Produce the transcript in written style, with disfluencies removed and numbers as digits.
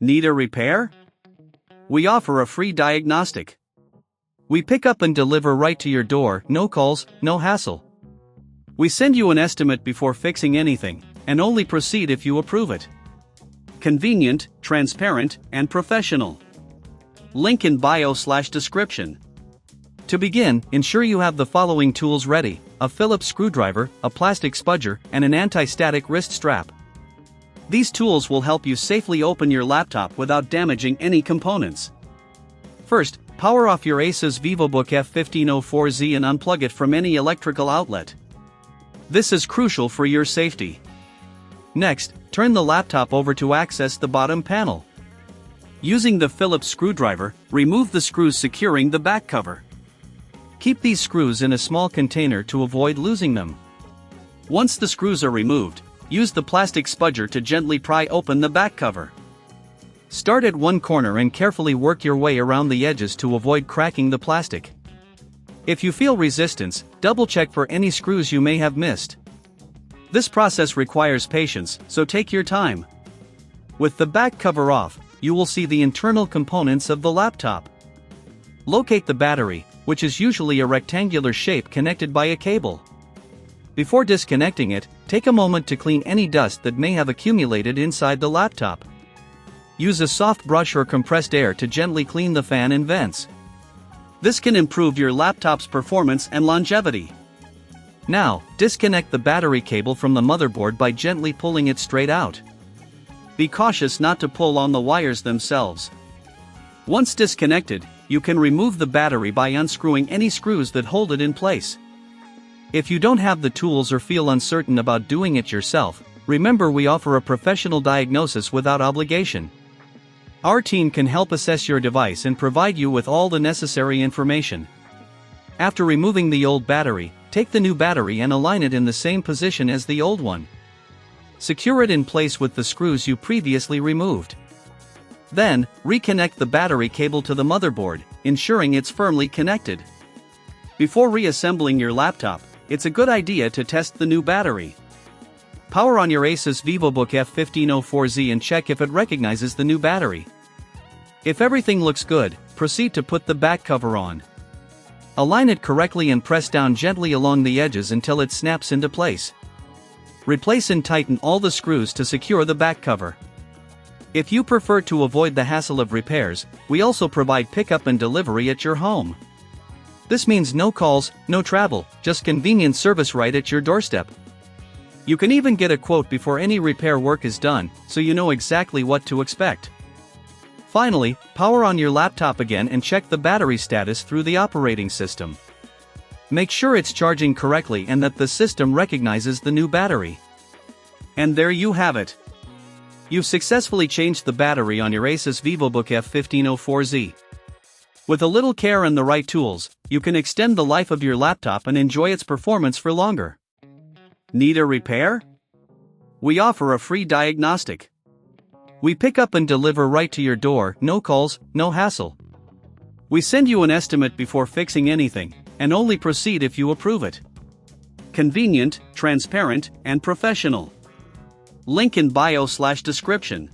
Need a repair? We offer a free diagnostic. We pick up and deliver right to your door, no calls, no hassle. We send you an estimate before fixing anything, and only proceed if you approve it. Convenient, transparent, and professional. Link in bio/description. To begin, ensure you have the following tools ready: a Phillips screwdriver, a plastic spudger, and an anti-static wrist strap. These tools will help you safely open your laptop without damaging any components. First, power off your ASUS VivoBook F1504Z and unplug it from any electrical outlet. This is crucial for your safety. Next, turn the laptop over to access the bottom panel. Using the Phillips screwdriver, remove the screws securing the back cover. Keep these screws in a small container to avoid losing them. Once the screws are removed, use the plastic spudger to gently pry open the back cover. Start at one corner and carefully work your way around the edges to avoid cracking the plastic. If you feel resistance, double-check for any screws you may have missed. This process requires patience, so take your time. With the back cover off, you will see the internal components of the laptop. Locate the battery, which is usually a rectangular shape connected by a cable. Before disconnecting it, take a moment to clean any dust that may have accumulated inside the laptop. Use a soft brush or compressed air to gently clean the fan and vents. This can improve your laptop's performance and longevity. Now, disconnect the battery cable from the motherboard by gently pulling it straight out. Be cautious not to pull on the wires themselves. Once disconnected, you can remove the battery by unscrewing any screws that hold it in place. If you don't have the tools or feel uncertain about doing it yourself, remember we offer a professional diagnosis without obligation. Our team can help assess your device and provide you with all the necessary information. After removing the old battery, take the new battery and align it in the same position as the old one. Secure it in place with the screws you previously removed. Then, reconnect the battery cable to the motherboard, ensuring it's firmly connected. Before reassembling your laptop, it's a good idea to test the new battery. Power on your ASUS VivoBook F1504Z and check if it recognizes the new battery. If everything looks good, proceed to put the back cover on. Align it correctly and press down gently along the edges until it snaps into place. Replace and tighten all the screws to secure the back cover. If you prefer to avoid the hassle of repairs, we also provide pickup and delivery at your home. This means no calls, no travel, just convenient service right at your doorstep. You can even get a quote before any repair work is done, so you know exactly what to expect. Finally, power on your laptop again and check the battery status through the operating system. Make sure it's charging correctly and that the system recognizes the new battery. And there you have it. You've successfully changed the battery on your ASUS VivoBook F1504Z. With a little care and the right tools, you can extend the life of your laptop and enjoy its performance for longer. Need a repair? We offer a free diagnostic. We pick up and deliver right to your door, no calls, no hassle. We send you an estimate before fixing anything, and only proceed if you approve it. Convenient, transparent, and professional. Link in bio/description.